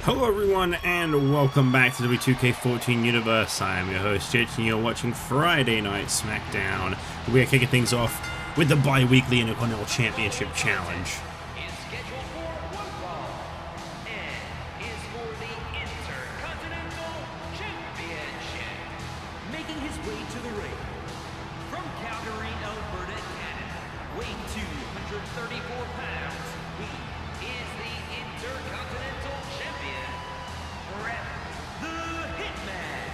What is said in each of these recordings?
Hello everyone and welcome back to the WWE 2K14 universe. I am your host Jeri, and you're watching Friday Night SmackDown. We are kicking things off with the bi-weekly Intercontinental Championship Challenge. Is scheduled for one fall and is for the Intercontinental Championship. Making his way to the ring from Calgary, Alberta, Canada, weighing 234 pounds. He is the Intercontinental Champion, Bret the Hitman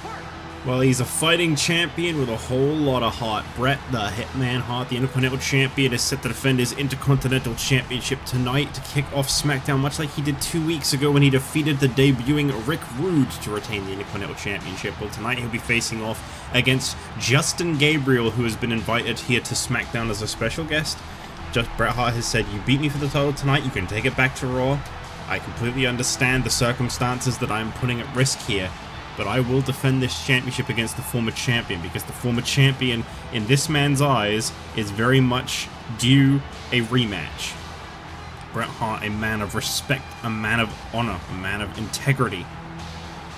Hart. Well, he's a fighting champion with a whole lot of heart. Bret the Hitman Hart, the Intercontinental Champion, is set to defend his Intercontinental Championship tonight to kick off SmackDown, much like he did 2 weeks ago when he defeated the debuting Rick Rude to retain the Intercontinental Championship. Well, tonight he'll be facing off against Justin Gabriel, who has been invited here to SmackDown as a special guest. Bret Hart has said, "You beat me for the title tonight, you can take it back to Raw. I completely understand the circumstances that I'm putting at risk here, but I will defend this championship against the former champion, because the former champion, in this man's eyes, is very much due a rematch." Bret Hart, a man of respect, a man of honor, a man of integrity.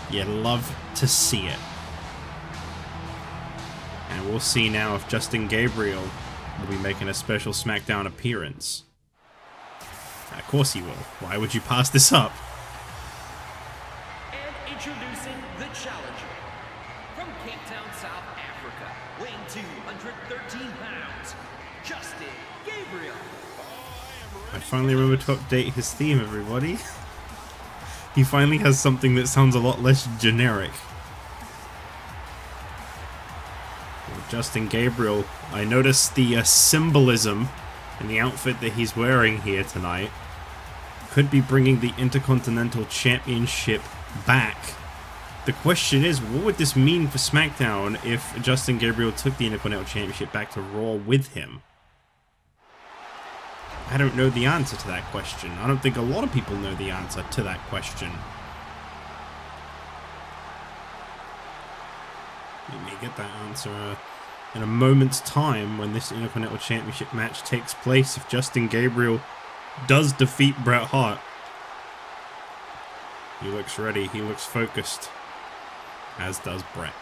You love to see it. And we'll see now if Justin Gabriel will be making a special SmackDown appearance. Of course he will. Why would you pass this up? And introducing the challenger from Cape Town, South Africa, weighing 213 pounds, Justin Gabriel. I finally remembered to update his theme, everybody. He finally has something that sounds a lot less generic. Well, Justin Gabriel, I noticed the symbolism in the outfit that he's wearing here tonight. Could be bringing the Intercontinental Championship back. The question is, what would this mean for SmackDown if Justin Gabriel took the Intercontinental Championship back to Raw with him? I don't know the answer to that question. I don't think a lot of people know the answer to that question. We may get that answer in a moment's time when this Intercontinental Championship match takes place, if Justin Gabriel does defeat Bret Hart. He looks ready, he looks focused, as does Bret.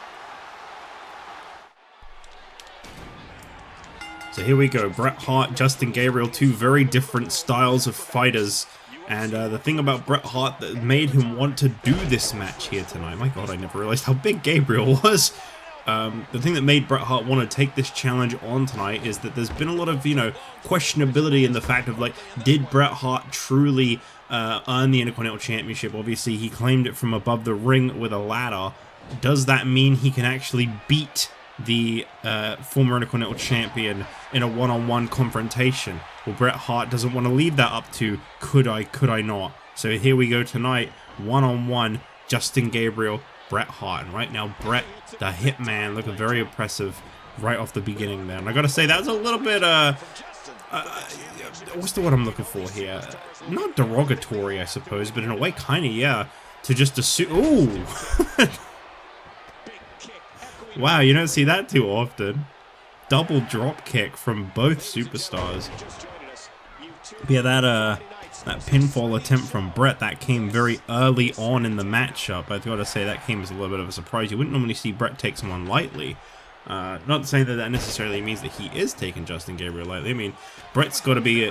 So here we go, Bret Hart, Justin Gabriel, two very different styles of fighters. And the thing about Bret Hart that made him want to do this match here tonight, my god, I never realized how big Gabriel was. The thing that made Bret Hart want to take this challenge on tonight is that there's been a lot of, questionability in the fact of, like, did Bret Hart truly earn the Intercontinental Championship? Obviously, he claimed it from above the ring with a ladder. Does that mean he can actually beat the former Intercontinental Champion in a one-on-one confrontation? Well, Bret Hart doesn't want to leave that up to could I not. So here we go tonight, one-on-one, Justin Gabriel, Bret Hart. And right now, Bret the Hitman looking very impressive right off the beginning there. And I gotta say, that was a little bit, what's the word I'm looking for here? Not derogatory, I suppose, but in a way, kind of, yeah. To just assume, ooh! Wow, you don't see that too often. Double drop kick from both superstars. Yeah, that pinfall attempt from Bret, that came very early on in the matchup. I've got to say, that came as a little bit of a surprise. You wouldn't normally see Bret take someone lightly. Not saying that necessarily means that he is taking Justin Gabriel lightly. I mean, Bret's got to be,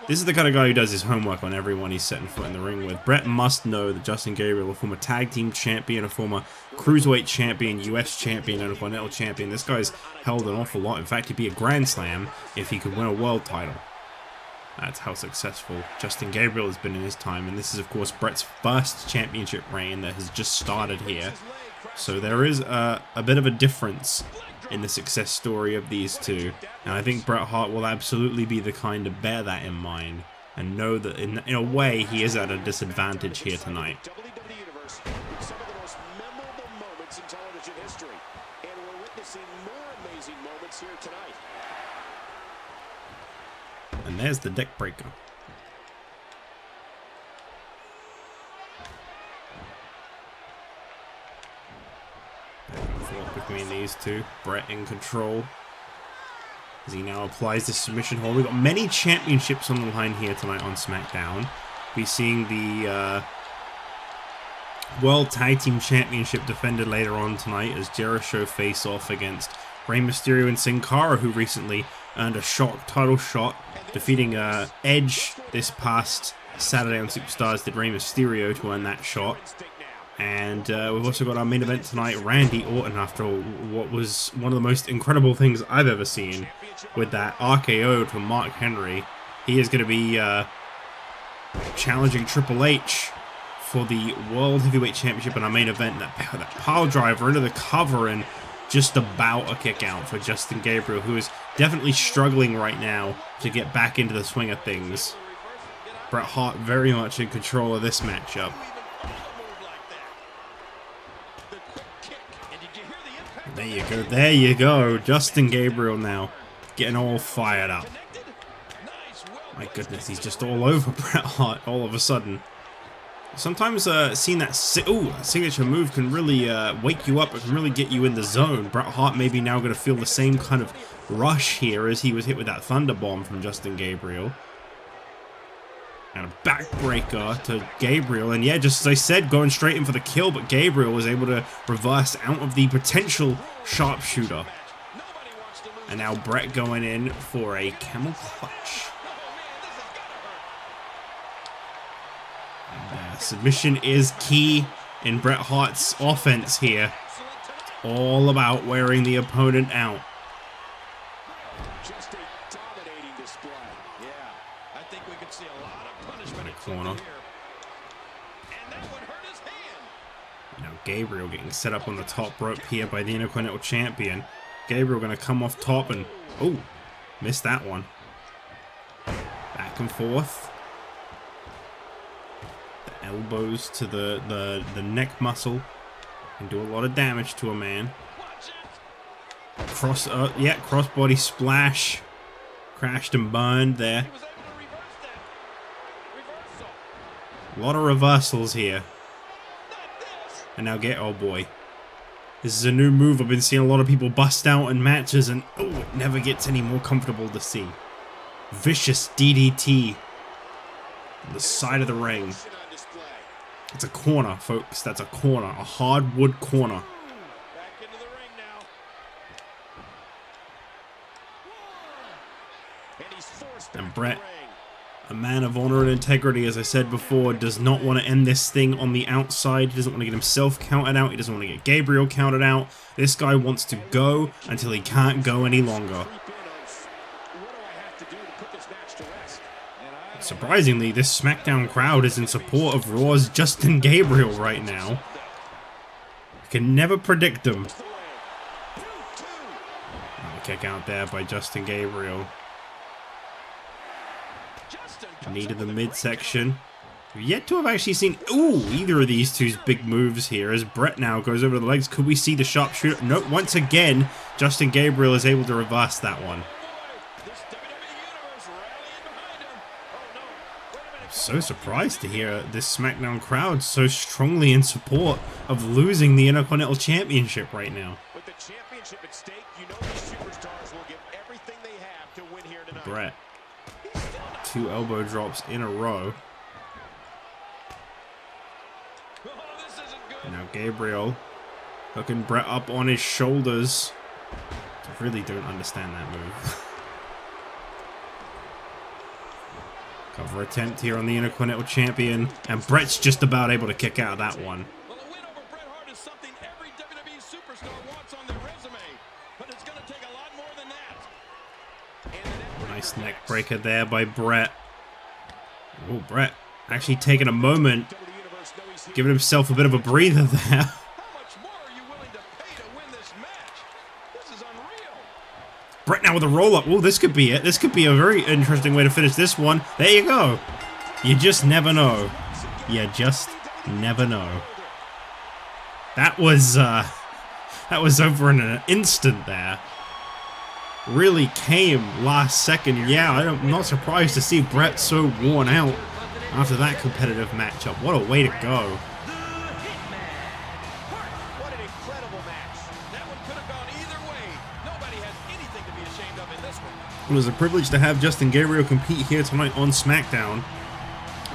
this is the kind of guy who does his homework on everyone he's setting foot in the ring with. Bret must know that Justin Gabriel, a former tag team champion, a former cruiserweight champion, US champion, and a Intercontinental champion. This guy's held an awful lot. In fact, he'd be a Grand Slam if he could win a world title. That's how successful Justin Gabriel has been in his time. And this is, of course, Bret's first championship reign that has just started here. So there is a bit of a difference in the success story of these two. And I think Bret Hart will absolutely be the kind to bear that in mind and know that in a way he is at a disadvantage here tonight. And there's the deck breaker. Back and forth between these two. Bret in control as he now applies the submission hold. We've got many championships on the line here tonight on SmackDown. We're seeing the World Tag Team Championship defended later on tonight as Jeri-Show face off against Rey Mysterio and Sin Cara, who recently earned a shock title shot, defeating Edge this past Saturday on Superstars. Did Rey Mysterio to earn that shot. And we've also got our main event tonight, Randy Orton, after what was one of the most incredible things I've ever seen with that RKO to Mark Henry. He is going to be challenging Triple H for the World Heavyweight Championship in our main event. That pile driver into the cover and just about a kick out for Justin Gabriel, who is definitely struggling right now to get back into the swing of things. Bret Hart very much in control of this matchup. There you go. Justin Gabriel now getting all fired up. My goodness, he's just all over Bret Hart all of a sudden. Sometimes seeing that signature move can really wake you up. It can really get you in the zone. Bret Hart maybe now going to feel the same kind of rush here as he was hit with that Thunder Bomb from Justin Gabriel. And a backbreaker to Gabriel. And yeah, just as I said, going straight in for the kill, but Gabriel was able to reverse out of the potential sharpshooter. And now Bret going in for a camel clutch. And, submission is key in Bret Hart's offense here. It's all about wearing the opponent out. Corner. Now Gabriel getting set up on the top rope here by the Intercontinental Champion. Gabriel going to come off top and missed that one. Back and forth. The elbows to the neck muscle can do a lot of damage to a man. Crossbody splash. Crashed and burned there. A lot of reversals here. And now oh boy. This is a new move I've been seeing a lot of people bust out in matches, and it never gets any more comfortable to see. Vicious DDT on the side of the ring. It's a corner, folks. That's a corner. A hardwood corner. And Bret, a man of honor and integrity, as I said before, does not want to end this thing on the outside. He doesn't want to get himself counted out. He doesn't want to get Gabriel counted out. This guy wants to go until he can't go any longer. Surprisingly, this SmackDown crowd is in support of Raw's Justin Gabriel right now. You can never predict them. A kick out there by Justin Gabriel. Knee to the midsection. We've yet to have actually seen either of these two's big moves here as Bret now goes over to the legs. Could we see the sharpshooter? No, once again, Justin Gabriel is able to reverse that one. I'm so surprised to hear this SmackDown crowd so strongly in support of losing the Intercontinental Championship right now. With the championship at stake, you know the superstars will give everything they have to win here tonight. Bret. 2 elbow drops in a row. Now Gabriel hooking Bret up on his shoulders. I really don't understand that move. Cover attempt here on the Intercontinental Champion, and Bret's just about able to kick out of that one. Well, a win over Bret Hart is something every WWE superstar wants on their resume, but it's going to take a lot more than that. Nice neck breaker there by Bret. Oh, Bret actually taking a moment, giving himself a bit of a breather there. Bret now with a roll-up. Oh, this could be it. This could be a very interesting way to finish this one. There you go. You just never know. You just never know. That was over in an instant there. Really came last second. Yeah, I'm not surprised to see Bret so worn out after that competitive matchup. What a way to go. What an incredible match. That one could have gone either way. Nobody has anything to be ashamed of in this one. It was a privilege to have Justin Gabriel compete here tonight on SmackDown.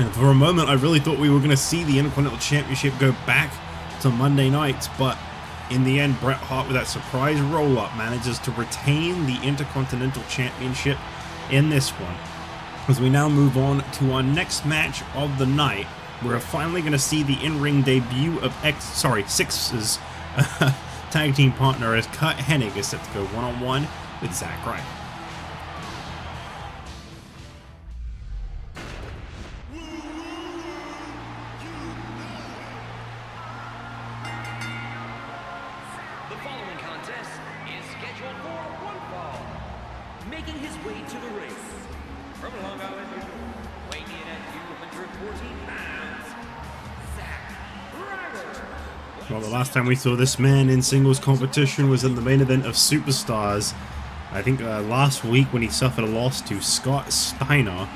And for a moment, I really thought we were going to see the Intercontinental Championship go back to Monday nights, but in the end, Bret Hart, with that surprise roll-up, manages to retain the Intercontinental Championship in this one. As we now move on to our next match of the night, we're finally going to see the in-ring debut of Six's tag team partner, as Curt Hennig is set to go one-on-one with Zack Ryder. The following contest is scheduled for one fall. Making his way to the ring from Long Island, weighing in at 214 pounds, Zack Ryder. Well, the last time we saw this man in singles competition was in the main event of Superstars. I think last week when he suffered a loss to Scott Steiner.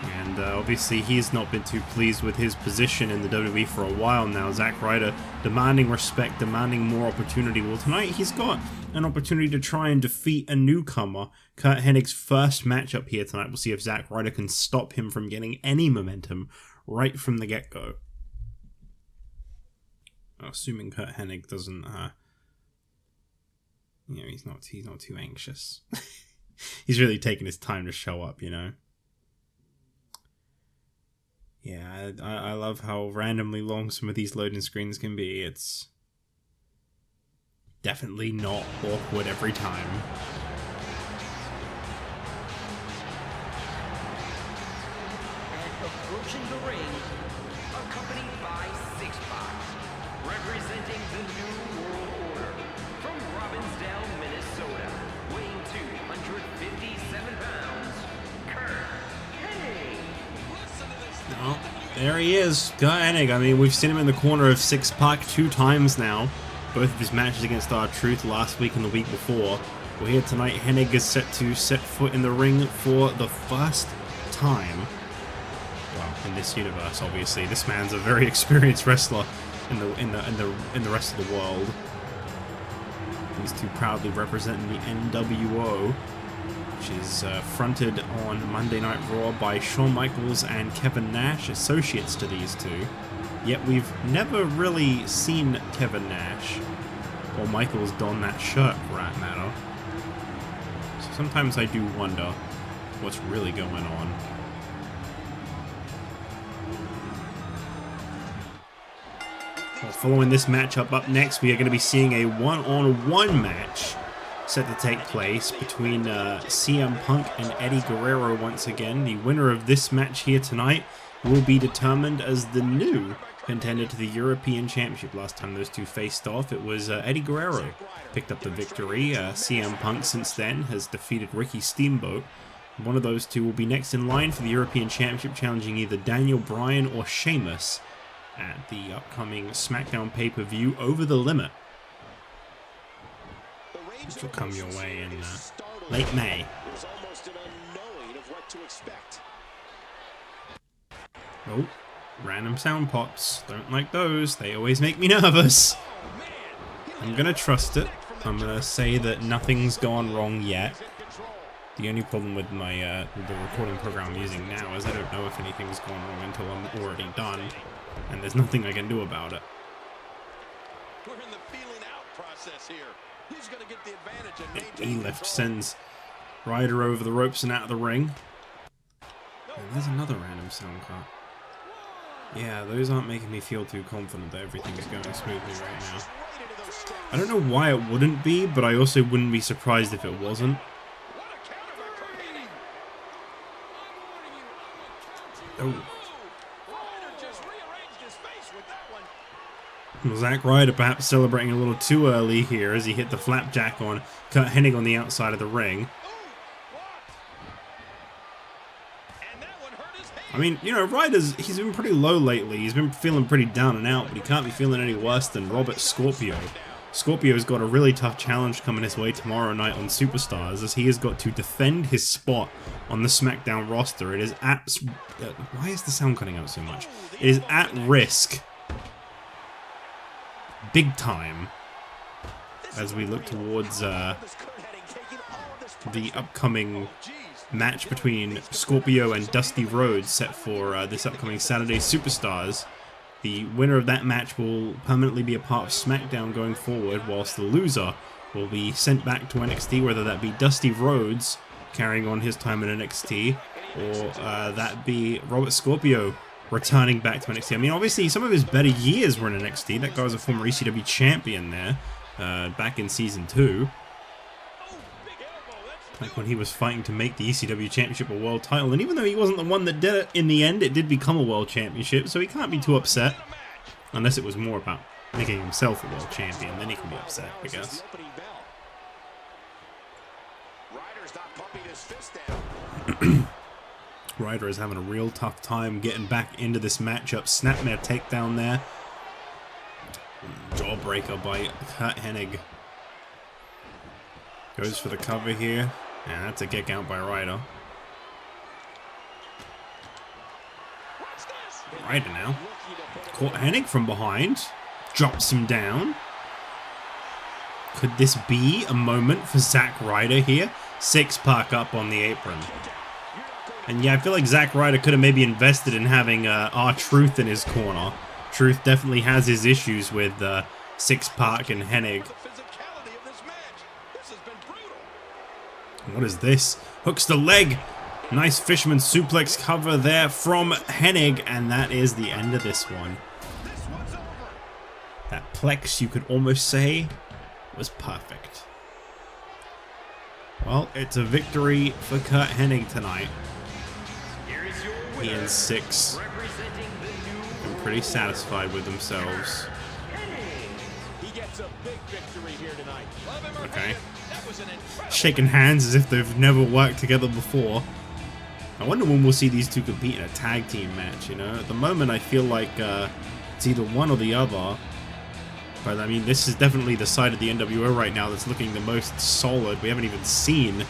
And obviously he's not been too pleased with his position in the WWE for a while now. Zack Ryder demanding respect, demanding more opportunity. Well, tonight he's got an opportunity to try and defeat a newcomer. Curt Hennig's first matchup here tonight. We'll see if Zack Ryder can stop him from getting any momentum right from the get-go. Assuming Curt Hennig doesn't, you know, he's not too anxious. He's really taking his time to show up, you know. Yeah, I love how randomly long some of these loading screens can be. It's definitely not awkward every time. And approaching the ring, accompanied by Six Pac, representing the New World Order from Robbinsdale, Minnesota, weighing 257 pounds, Curt Hennig. Oh, there he is, Curt Hennig. I mean, we've seen him in the corner of Six Pac 2 times now. Both of his matches against R-Truth last week and the week before. Well, here tonight, Hennig is set to set foot in the ring for the first time. Well, in this universe, obviously. This man's a very experienced wrestler in the rest of the world. He's too proudly representing the NWO, which is fronted on Monday Night Raw by Shawn Michaels and Kevin Nash, associates to these two. Yet we've never really seen Kevin Nash or Michaels don that shirt, for that matter. So sometimes I do wonder what's really going on. Well, following this matchup, up next we are going to be seeing a one-on-one match set to take place between CM Punk and Eddie Guerrero once again. The winner of this match here tonight will be determined as the new contender to the European Championship. Last time those two faced off, it was Eddie Guerrero picked up the victory. CM Punk since then has defeated Ricky Steamboat. One of those two will be next in line for the European Championship, challenging either Daniel Bryan or Sheamus at the upcoming SmackDown pay-per-view Over the Limit, which will come your way in late May. Oh, random sound pops. Don't like those. They always make me nervous. I'm gonna trust it. I'm gonna say that nothing's gone wrong yet. The only problem with my the recording program I'm using now is I don't know if anything's gone wrong until I'm already done, and there's nothing I can do about it. We're in the feeling out process here. Who's going to get the advantage and maintain E-lift sends Ryder over the ropes and out of the ring. And there's another random sound cut. Yeah, those aren't making me feel too confident that everything's going smoothly right now. I don't know why it wouldn't be, but I also wouldn't be surprised if it wasn't. Oh. Well, Zack Ryder perhaps celebrating a little too early here as he hit the flapjack on Curt Hennig on the outside of the ring. I mean, you know, he's been pretty low lately. He's been feeling pretty down and out, but he can't be feeling any worse than Robert Scorpio. Scorpio's got a really tough challenge coming his way tomorrow night on Superstars, as he has got to defend his spot on the SmackDown roster. It is at... why is the sound cutting out so much? It is at risk, big time, as we look towards the upcoming match between Scorpio and Dusty Rhodes set for this upcoming Saturday Superstars. The winner of that match will permanently be a part of SmackDown going forward, whilst the loser will be sent back to NXT, whether that be Dusty Rhodes carrying on his time in NXT, or that be Robert Scorpio returning back to NXT. I mean, obviously, some of his better years were in NXT. That guy was a former ECW champion there, back in Season 2. Like when he was fighting to make the ECW Championship a world title. And even though he wasn't the one that did it, in the end, it did become a world championship. So he can't be too upset. Unless it was more about making himself a world champion. Then he can be upset, I guess. Ryder is having a real tough time getting back into this matchup. Snapmare takedown there. Jawbreaker by Curt Hennig. Goes for the cover here. And that's a kick out by Ryder. Ryder now. Caught Hennig from behind. Drops him down. Could this be a moment for Zack Ryder here? 6-pack up on the apron. And yeah, I feel like Zack Ryder could have maybe invested in having R-Truth in his corner. Truth definitely has his issues with 6-pack and Hennig. What is this? Hooks the leg. Nice fisherman suplex cover there from Hennig, and that is the end of this one. That plex, you could almost say, was perfect. Well, it's a victory for Curt Hennig tonight. He and 6 are pretty satisfied with themselves. Okay. Shaking hands as if they've never worked together before. I wonder when we'll see these two compete in a tag team match, you know? At the moment, I feel like it's either one or the other. But, I mean, this is definitely the side of the NWO right now that's looking the most solid. We haven't even seen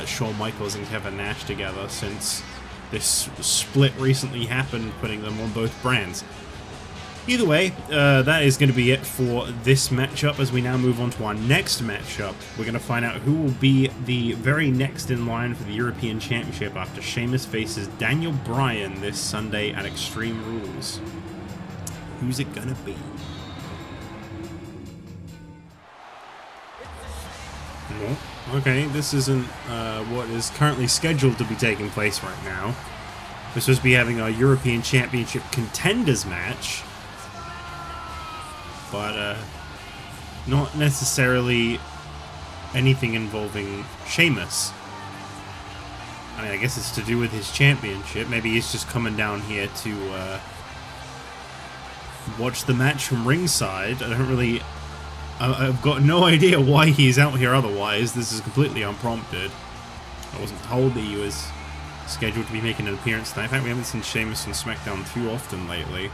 Shawn Michaels and Kevin Nash together since this split recently happened, putting them on both brands. Either way, that is going to be it for this matchup. As we now move on to our next matchup, we're going to find out who will be the very next in line for the European Championship after Sheamus faces Daniel Bryan this Sunday at Extreme Rules. Who's it going to be? No. Okay, this isn't what is currently scheduled to be taking place right now. We're supposed to be having our European Championship Contenders match. But not necessarily anything involving Sheamus. I mean, I guess it's to do with his championship. Maybe he's just coming down here to watch the match from ringside. I don't really... I've got no idea why he's out here otherwise. This is completely unprompted. I wasn't told that he was scheduled to be making an appearance tonight. In fact, we haven't seen Sheamus on SmackDown too often lately.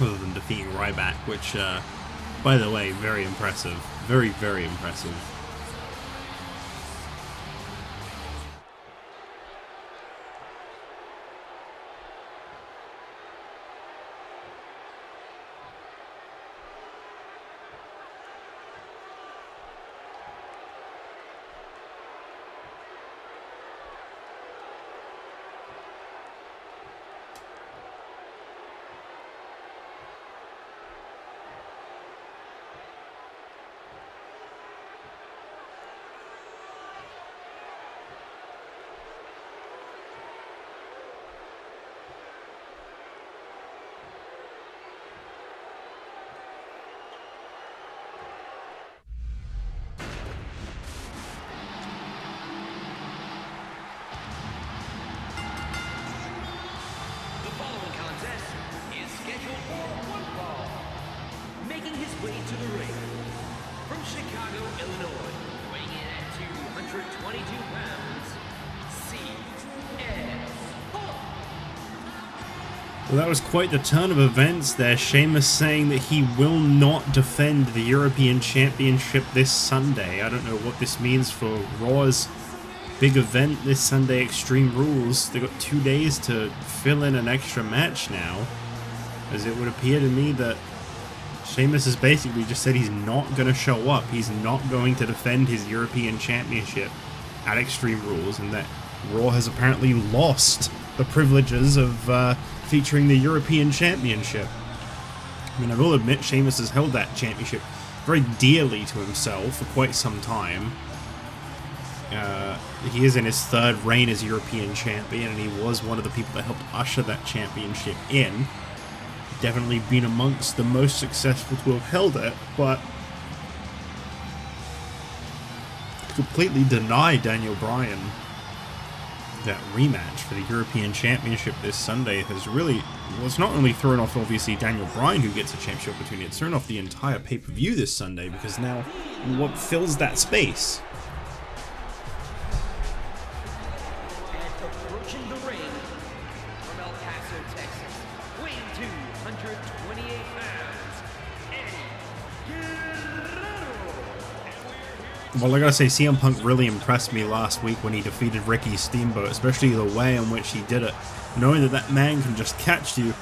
Other than defeating Ryback, which, by the way, very impressive. Very, very impressive. To the ring, from Chicago, Illinois, weighing in at 222 pounds, CS. Well, that was quite the turn of events there. Sheamus saying that he will not defend the European Championship this Sunday. I don't know what this means for Raw's big event this Sunday, Extreme Rules. They've got 2 days to fill in an extra match now, as it would appear to me that Sheamus has basically just said he's not going to show up. He's not going to defend his European Championship at Extreme Rules, and that Raw has apparently lost the privileges of featuring the European Championship. I mean, I will admit Sheamus has held that championship very dearly to himself for quite some time. He is in his third reign as European champion, and he was one of the people that helped usher that championship in. Definitely been amongst the most successful to have held it, but completely deny Daniel Bryan that rematch for the European Championship this Sunday has really, well, it's not only thrown off obviously Daniel Bryan, who gets a championship opportunity, it's thrown off the entire pay-per-view this Sunday, because now what fills that space? Approaching the ring from El Paso, Texas, weighing 228 pounds, Eddie Guerrero. Well, I gotta say, CM Punk really impressed me last week when he defeated Ricky Steamboat, especially the way in which he did it. Knowing that that man can just catch you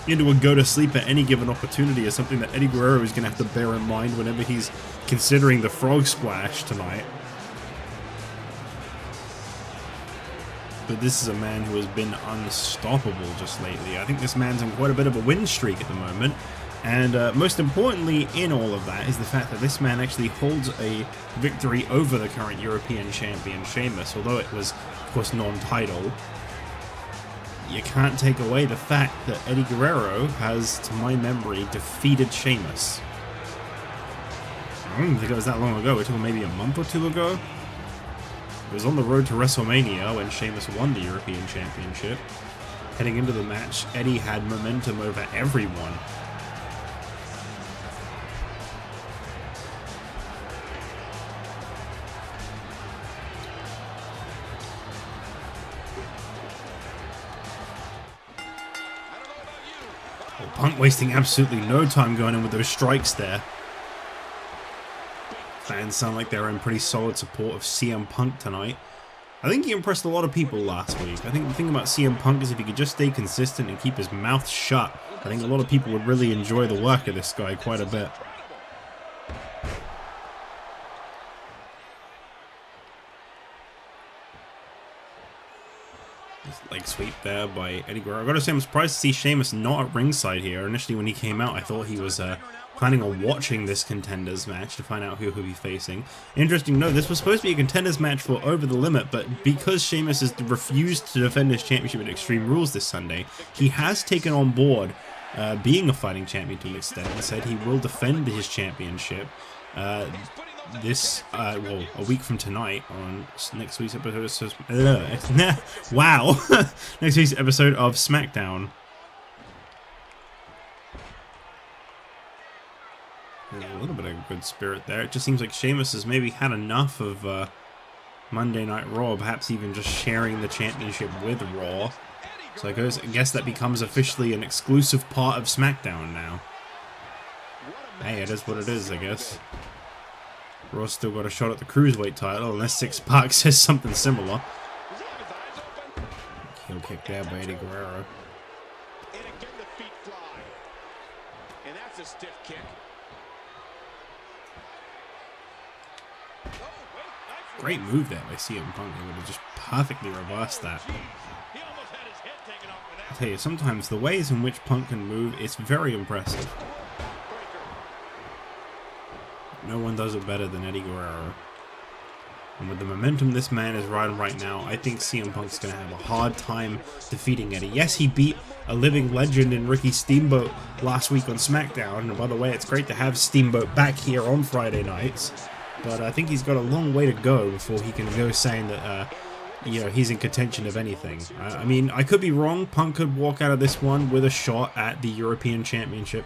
into a go-to-sleep at any given opportunity is something that Eddie Guerrero is going to have to bear in mind whenever he's considering the frog splash tonight. But this is a man who has been unstoppable just lately. I think this man's on quite a bit of a win streak at the moment. And most importantly in all of that is the fact that this man actually holds a victory over the current European champion, Sheamus. Although it was, of course, non-title, you can't take away the fact that Eddie Guerrero has, to my memory, defeated Sheamus. I don't think it was that long ago. We're talking maybe a month or two ago. It was on the road to WrestleMania when Sheamus won the European Championship. Heading into the match, Eddie had momentum over everyone. Punk wasting absolutely no time going in with those strikes there. Fans sound like they're in pretty solid support of CM Punk tonight. I think he impressed a lot of people last week. I think the thing about CM Punk is if he could just stay consistent and keep his mouth shut, I think a lot of people would really enjoy the work of this guy quite a bit. Leg sweep there by Eddie Guerrero. I gotta say, I'm surprised to see Sheamus not at ringside here. Initially when he came out, I thought he was planning on watching this Contenders match to find out who he'll be facing. Interesting to note, this was supposed to be a Contenders match for Over the Limit, but because Sheamus has refused to defend his championship at Extreme Rules this Sunday, he has taken on board being a fighting champion to an extent and said he will defend his championship well, a week from tonight on next week's episode of wow next week's episode of SmackDown. There's a little bit of good spirit there. It just seems like Sheamus has maybe had enough of Monday Night Raw, perhaps even just sharing the championship with Raw. So I guess that becomes officially an exclusive part of SmackDown now. Hey, it is what it is, I guess. Raw's still got a shot at the Cruiserweight title, unless 6 Pac says something similar. Heel kick there by Eddie Guerrero. And again the feet fly. And that's a stiff kick. Great move there by CM Punk. He would have just perfectly reversed that. I'll tell you, sometimes the ways in which Punk can move is very impressive. No one does it better than Eddie Guerrero. And with the momentum this man is riding right now, I think CM Punk's going to have a hard time defeating Eddie. Yes, he beat a living legend in Ricky Steamboat last week on SmackDown. And by the way, it's great to have Steamboat back here on Friday nights. But I think he's got a long way to go before he can go saying that, you know, he's in contention of anything. I mean, I could be wrong. Punk could walk out of this one with a shot at the European Championship.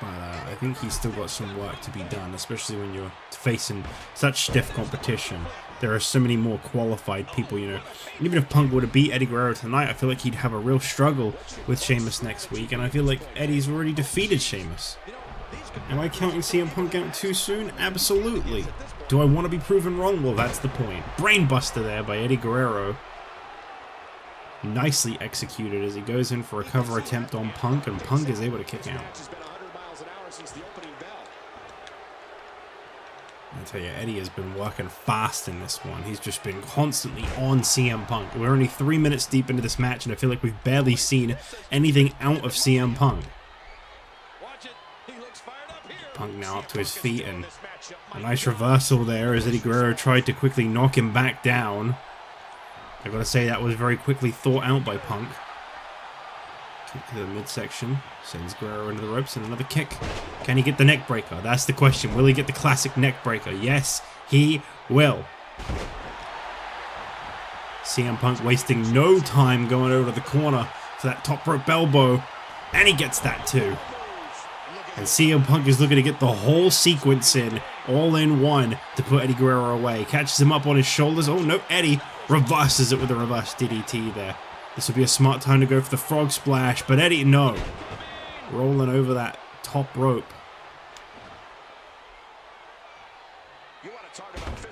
But I think he's still got some work to be done, especially when you're facing such stiff competition. There are so many more qualified people, you know. Even if Punk would have beat Eddie Guerrero tonight, I feel like he'd have a real struggle with Sheamus next week, and I feel like Eddie's already defeated Sheamus. Am I counting CM Punk out too soon? Absolutely. Do I want to be proven wrong? Well, that's the point. Brainbuster there by Eddie Guerrero. Nicely executed as he goes in for a cover attempt on Punk, and Punk is able to kick out. I tell you, Eddie has been working fast in this one. He's just been constantly on CM Punk. We're only 3 minutes deep into this match, and I feel like we've barely seen anything out of CM Punk. Punk now up to his feet, and a nice reversal there as Eddie Guerrero tried to quickly knock him back down. I gotta say, that was very quickly thought out by Punk. Kick to the midsection, sends Guerrero into the ropes, and another kick. Can he get the neck breaker? That's the question. Will he get the classic neck breaker? Yes, he will. CM Punk wasting no time going over to the corner for that top rope elbow, and he gets that too. And CM Punk is looking to get the whole sequence in, all in one, to put Eddie Guerrero away. Catches him up on his shoulders. Oh no, Eddie reverses it with a reverse DDT there. This would be a smart time to go for the frog splash, but Eddie, no. Rolling over that top rope.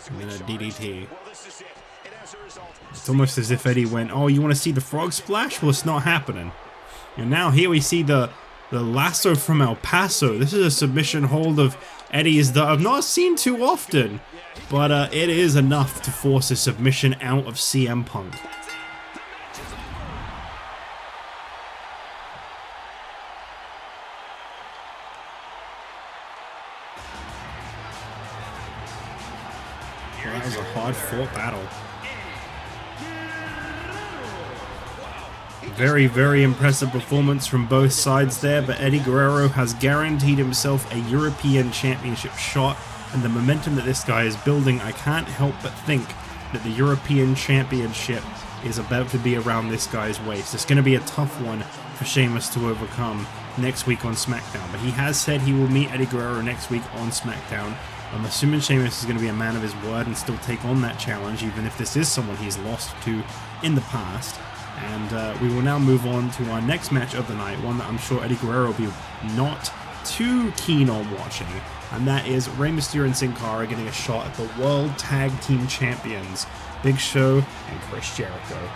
And then a DDT. It's almost as if Eddie went, oh, you want to see the frog splash? Well, it's not happening. And now here we see the lasso from El Paso. This is a submission hold of Eddie's that I've not seen too often. But it is enough to force a submission out of CM Punk. Well, that was a hard-fought battle. Very, very impressive performance from both sides there, but Eddie Guerrero has guaranteed himself a European Championship shot, and the momentum that this guy is building, I can't help but think that the European Championship is about to be around this guy's waist. It's going to be a tough one for Sheamus to overcome next week on SmackDown, but he has said he will meet Eddie Guerrero next week on SmackDown. I'm assuming Sheamus is going to be a man of his word and still take on that challenge, even if this is someone he's lost to in the past. And we will now move on to our next match of the night, one that I'm sure Eddie Guerrero will be not too keen on watching, and that is Rey Mysterio and Sin Cara getting a shot at the World Tag Team Champions, Big Show and Chris Jericho.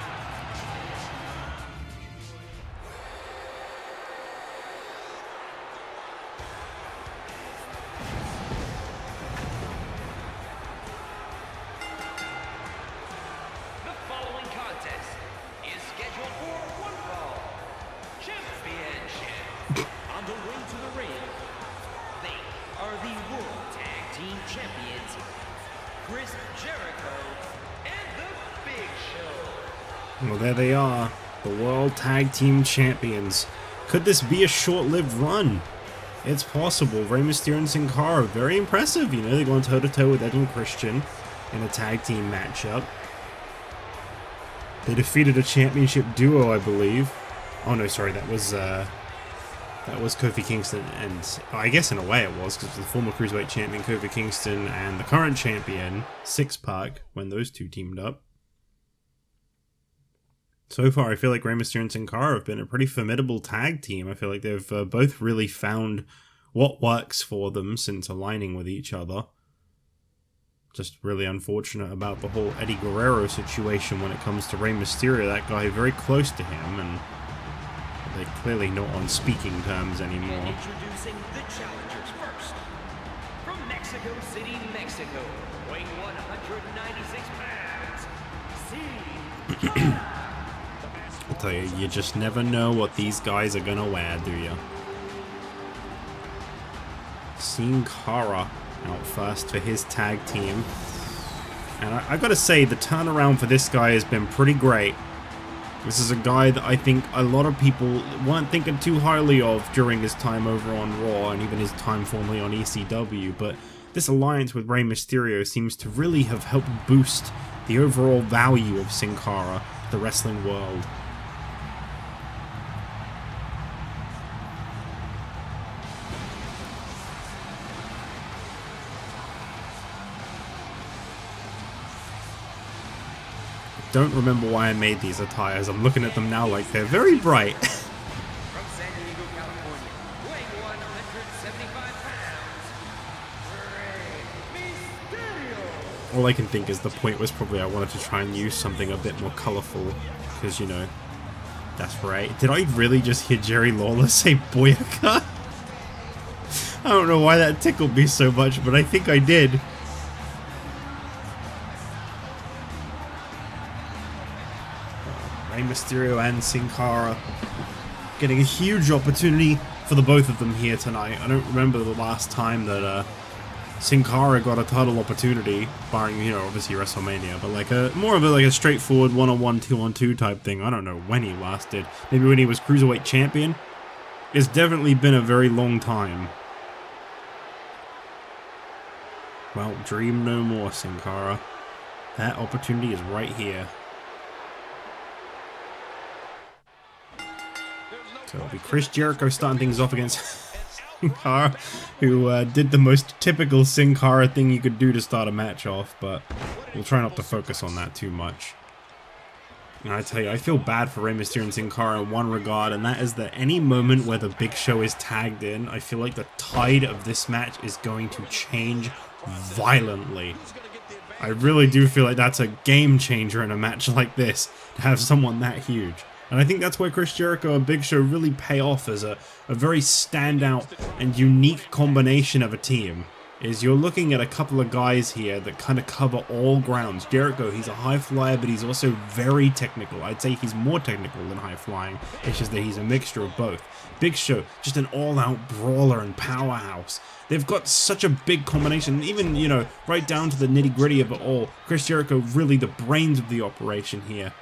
Well, there they are, the World Tag Team Champions. Could this be a short-lived run? It's possible. Rey Mysterio and Sin Cara, very impressive. You know, they're going toe-to-toe with Ed and Christian in a tag team matchup. They defeated a championship duo, I believe. Oh no, sorry, that was Kofi Kingston, and I guess in a way it was, because the former Cruiserweight champion Kofi Kingston and the current champion Six-Pack, when those two teamed up. So far, I feel like Rey Mysterio and Sin Cara have been a pretty formidable tag team. I feel like they've both really found what works for them since aligning with each other. Just really unfortunate about the whole Eddie Guerrero situation when it comes to Rey Mysterio. That guy very close to him, and they're clearly not on speaking terms anymore. And introducing the challengers first. From Mexico City, Mexico, weighing 196 pounds, Cara. I'll tell you, you just never know what these guys are gonna wear, do you? Sin Cara out first for his tag team. And I gotta say, the turnaround for this guy has been pretty great. This is a guy that I think a lot of people weren't thinking too highly of during his time over on Raw and even his time formerly on ECW, but this alliance with Rey Mysterio seems to really have helped boost the overall value of Sin Cara to the wrestling world. Don't remember why I made these attires. I'm looking at them now like they're very bright. From San Diego, California, weighing 175 pounds, Rey Mysterio. All I can think is the point was probably I wanted to try and use something a bit more colorful, because, you know, that's right. Did I really just hear Jerry Lawler say Boyaka? I don't know why that tickled me so much, but I think I did. Rey Mysterio and Sin Cara getting a huge opportunity for the both of them here tonight. I don't remember the last time that Sin Cara got a title opportunity, barring, you know, obviously WrestleMania, but like more of a straightforward one-on-one, two-on-two type thing. I don't know when he last did. Maybe when he was Cruiserweight Champion. It's definitely been a very long time. Well, dream no more, Sin Cara. That opportunity is right here. So it'll be Chris Jericho starting things off against Sin Cara, who did the most typical Sin Cara thing you could do to start a match off, but we'll try not to focus on that too much. And I tell you, I feel bad for Rey Mysterio and Sin Cara in one regard, and that is that any moment where the Big Show is tagged in, I feel like the tide of this match is going to change violently. I really do feel like that's a game changer in a match like this, to have someone that huge. And I think that's why Chris Jericho and Big Show really pay off as a very standout and unique combination of a team. Is you're looking at a couple of guys here that kind of cover all grounds. Jericho, he's a high flyer, but he's also very technical. I'd say he's more technical than high flying. It's just that he's a mixture of both. Big Show, just an all-out brawler and powerhouse. They've got such a big combination, even, you know, right down to the nitty-gritty of it all. Chris Jericho, really the brains of the operation here.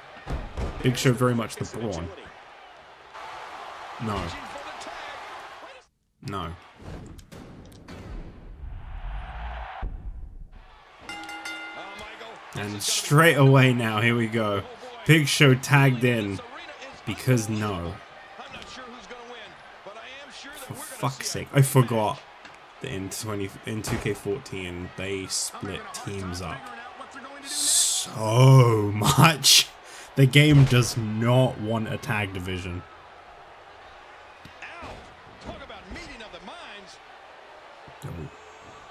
Big Show, very much the brawn. No. No. And straight away now, here we go. Big Show tagged in. Because no. For fuck's sake, I forgot that in 2K14 they split teams up so much. The game does not want a tag division. Oh,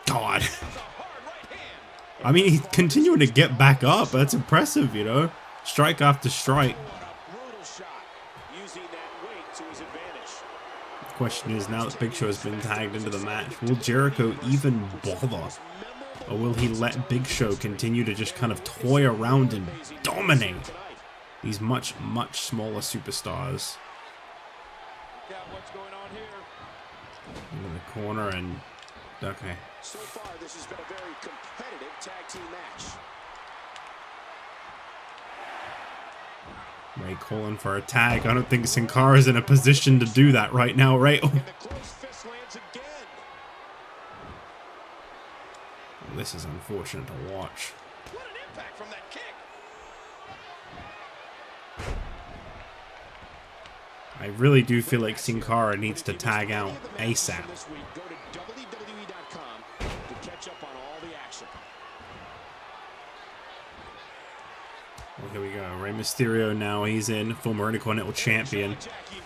God. I mean, he's continuing to get back up. That's impressive, you know. Strike after strike. The question is, now that Big Show has been tagged into the match, will Jericho even bother? Or will he let Big Show continue to just kind of toy around and dominate these much, much smaller superstars? Into the corner and... okay. So far, this has been a very competitive tag team match. Ray calling for a tag. I don't think Sin Cara's in a position to do that right now, right? Oh, this is unfortunate to watch. What an impact from that kick. I really do feel like Sin Cara needs to tag out ASAP. Well, here we go. Rey Mysterio now, he's in, former Intercontinental Champion.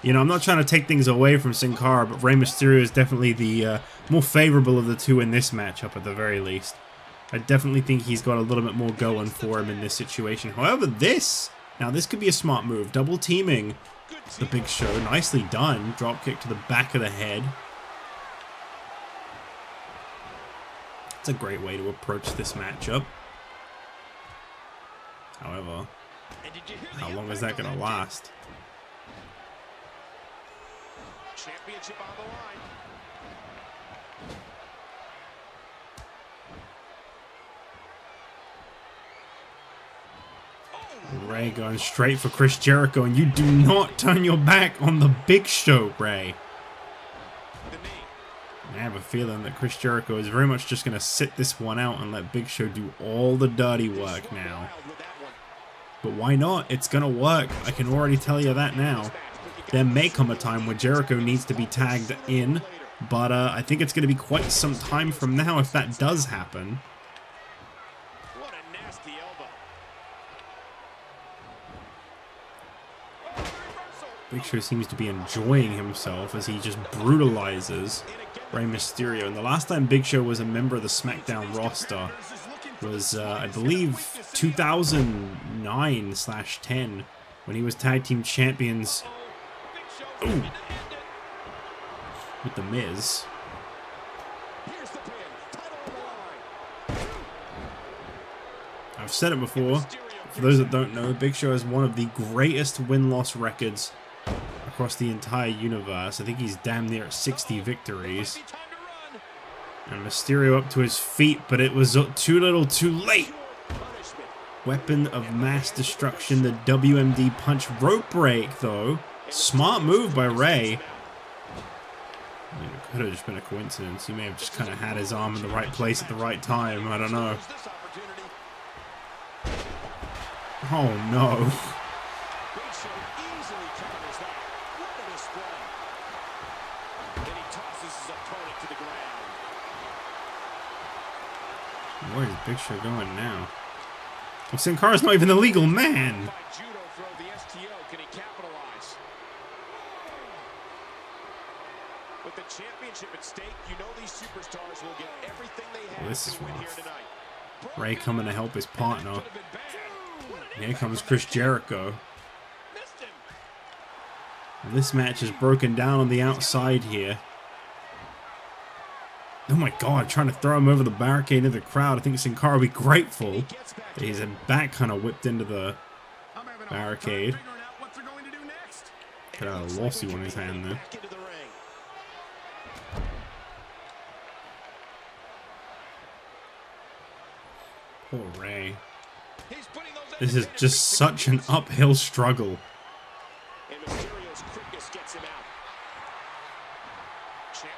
You know, I'm not trying to take things away from Sin Cara, but Rey Mysterio is definitely the more favorable of the two in this matchup at the very least. I definitely think he's got a little bit more going for him in this situation. However, this could be a smart move. Double teaming the Big Show. Nicely done. Drop kick to the back of the head. It's a great way to approach this matchup. However, how long is that going to last? Championship on the line. Ray going straight for Chris Jericho, and you do not turn your back on the Big Show, Ray. I have a feeling that Chris Jericho is very much just going to sit this one out and let Big Show do all the dirty work now. But why not? It's going to work. I can already tell you that now. There may come a time where Jericho needs to be tagged in, but I think it's going to be quite some time from now if that does happen. What a nasty elbow. Big Show seems to be enjoying himself as he just brutalizes Rey Mysterio. And the last time Big Show was a member of the SmackDown roster was, I believe, 2009/10, when he was Tag Team Champions with The Miz. I've said it before, For those that don't know, Big Show has one of the greatest win-loss records across the entire universe. I think he's damn near at 60 victories. And Mysterio up to his feet, but it was too little too late. Weapon of mass destruction, the WMD punch. Rope break, though. Smart move by Ray. I mean, it could have just been a coincidence. He may have just kind of had his arm in the right place at the right time. I don't know. Oh, no. Where is Big Show going now? Well, Sin Cara's not even the legal man. With the championship at stake, you know these superstars will get everything they have. Well, this is to win here rough. tonight. Ray coming to help his partner. Here comes Chris Jericho. And this match is broken down on the outside here. Oh my god, trying to throw him over the barricade into the crowd. I think Sin Cara will be grateful that his back kind of whipped into the barricade. Got a lawsuit on his hand there. Poor Ray. This is just such an uphill struggle.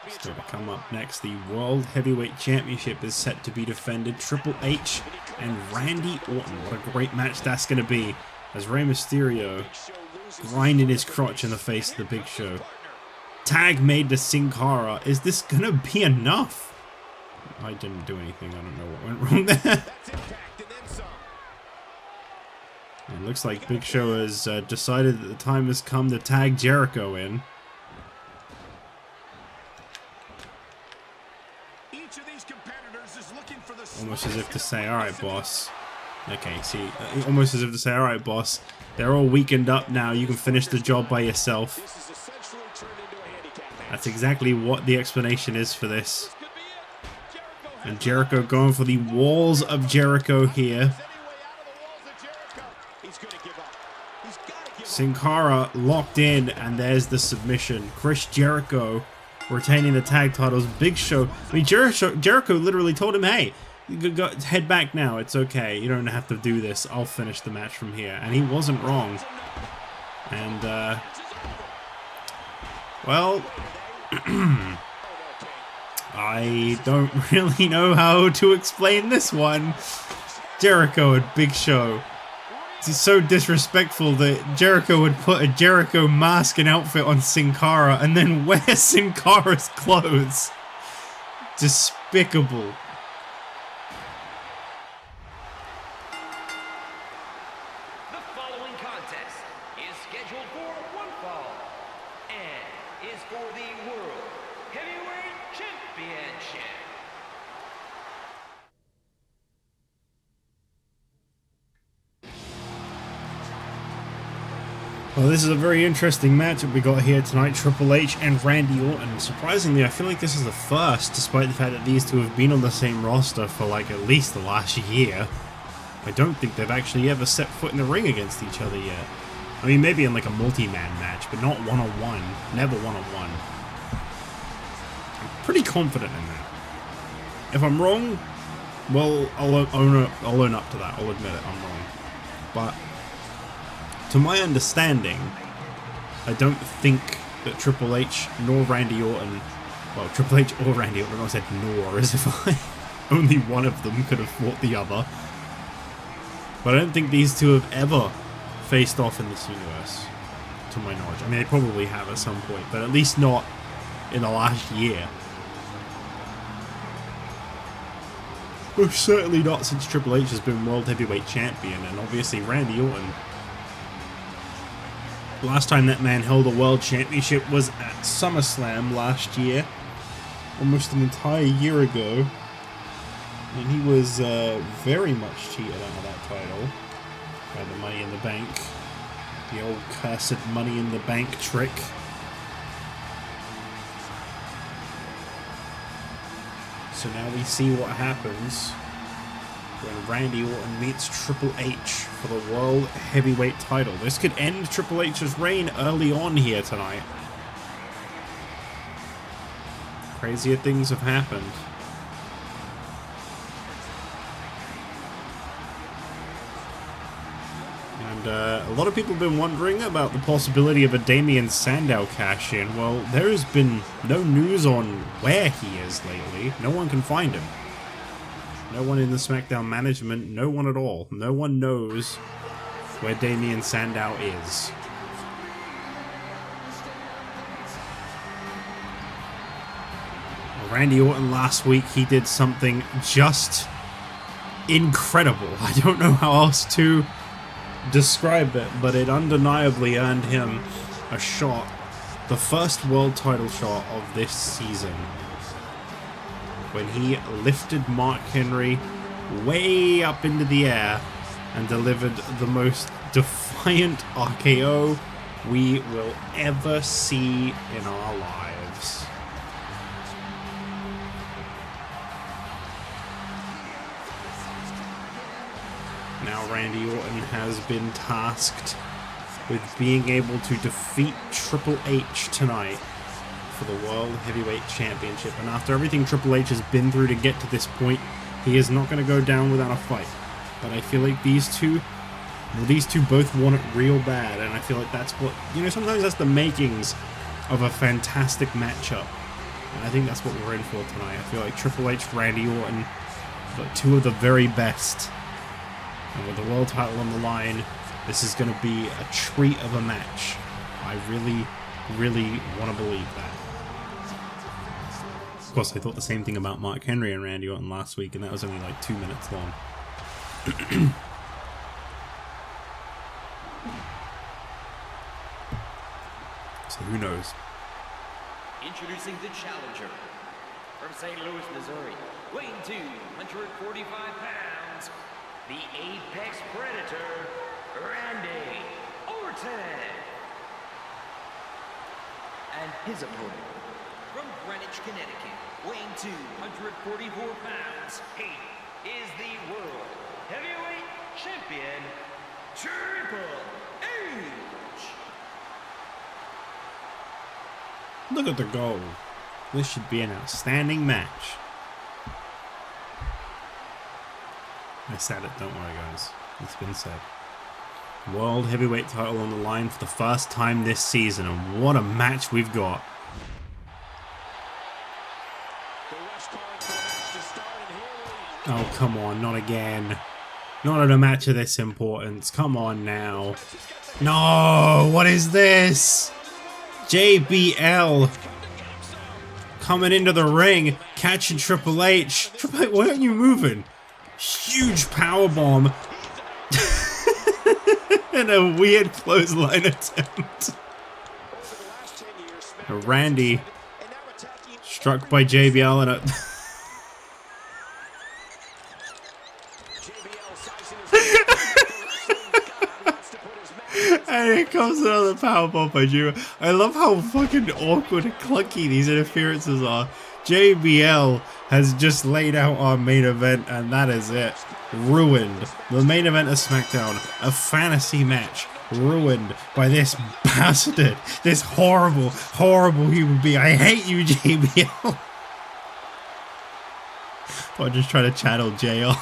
Still to come up next, the World Heavyweight Championship is set to be defended. Triple H and Randy Orton. What a great match that's going to be, as Rey Mysterio grinding his crotch in the face of the Big Show. Tag made to Sin Cara. Is this going to be enough? I didn't do anything. I don't know what went wrong there. It looks like Big Show has decided that the time has come to tag Jericho in. Almost as if to say, alright boss. Okay, see, almost as if to say, alright boss, they're all weakened up now, you can finish the job by yourself. That's exactly what the explanation is for this. And Jericho going for the walls of Jericho here. Sin Cara locked in, and there's the submission. Chris Jericho retaining the tag titles. Big Show, I mean, Jericho literally told him, hey, go, head back now, it's okay, you don't have to do this, I'll finish the match from here. And he wasn't wrong. And, well, I don't really know how to explain this one. Jericho and Big Show. It's so disrespectful that Jericho would put a Jericho mask and outfit on Sin Cara and then wear Sin Cara's clothes. Despicable. The following contest is scheduled for one fall and is for the World Heavyweight Championship. Well, this is a very interesting matchup we got here tonight. Triple H and Randy Orton. Surprisingly, I feel like this is the first, despite the fact that these two have been on the same roster for like at least the last year. I don't think they've actually ever set foot in the ring against each other yet. I mean, maybe in like a multi-man match, but not one-on-one. Never one-on-one. I'm pretty confident in that. If I'm wrong, well, I'll own up to that. I'll admit it, I'm wrong. But to my understanding, I don't think that Triple H nor Randy Orton, well, Triple H or Randy Orton, I said nor, as if only one of them could have fought the other. But I don't think these two have ever faced off in this universe, to my knowledge. I mean, they probably have at some point, but at least not in the last year. Well, certainly not since Triple H has been World Heavyweight Champion, and obviously Randy Orton. Last time that man held a World Championship was at SummerSlam last year, almost an entire year ago. And he was very much cheated out of that title by the Money in the Bank. The old cursed Money in the Bank trick. So now we see what happens when Randy Orton meets Triple H for the World Heavyweight title. This could end Triple H's reign early on here tonight. Crazier things have happened. And a lot of people have been wondering about the possibility of a Damien Sandow cash-in. Well, there has been no news on where he is lately. No one can find him. No one in the SmackDown management, no one at all. No one knows where Damien Sandow is. Randy Orton last week, he did something just incredible. I don't know how else to describe it, but it undeniably earned him a shot, the first world title shot of this season, when he lifted Mark Henry way up into the air and delivered the most defiant RKO we will ever see in our lives. Now Randy Orton has been tasked with being able to defeat Triple H tonight for the World Heavyweight Championship. And after everything Triple H has been through to get to this point, he is not going to go down without a fight. But I feel like these two both want it real bad. And I feel like that's what, sometimes that's the makings of a fantastic matchup. And I think that's what we're in for tonight. I feel like Triple H, Randy Orton, two of the very best. And with the world title on the line, this is going to be a treat of a match. I really, really want to believe that. Of course, I thought the same thing about Mark Henry and Randy Orton last week, and that was only like 2 minutes long. So who knows? Introducing the challenger from St. Louis, Missouri, weighing 245 pounds. The Apex Predator, Randy Orton. And his opponent, from Greenwich, Connecticut, weighing 244 pounds, he is the World Heavyweight Champion, Triple H. Look at the goal. This should be an outstanding match. I said it, don't worry guys. It's been said. World Heavyweight title on the line for the first time this season, and what a match we've got. Oh, come on, not again. Not in a match of this importance. Come on now. No, what is this? JBL coming into the ring, catching Triple H. Triple H, why aren't you moving? Huge powerbomb and a weird clothesline attempt. Randy struck by JBL and a and here comes another powerbomb by JBL. I love how fucking awkward and clunky these interferences are. JBL has just laid out our main event, and that is it. Ruined. The main event of SmackDown, a fantasy match, ruined by this bastard, this horrible, horrible human being. I hate you, JBL. I'm just trying to channel JR.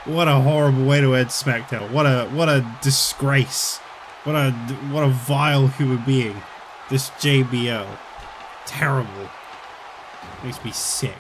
What a horrible way to end SmackDown. What a disgrace. What a vile human being. This JBL. Terrible. Makes me sick.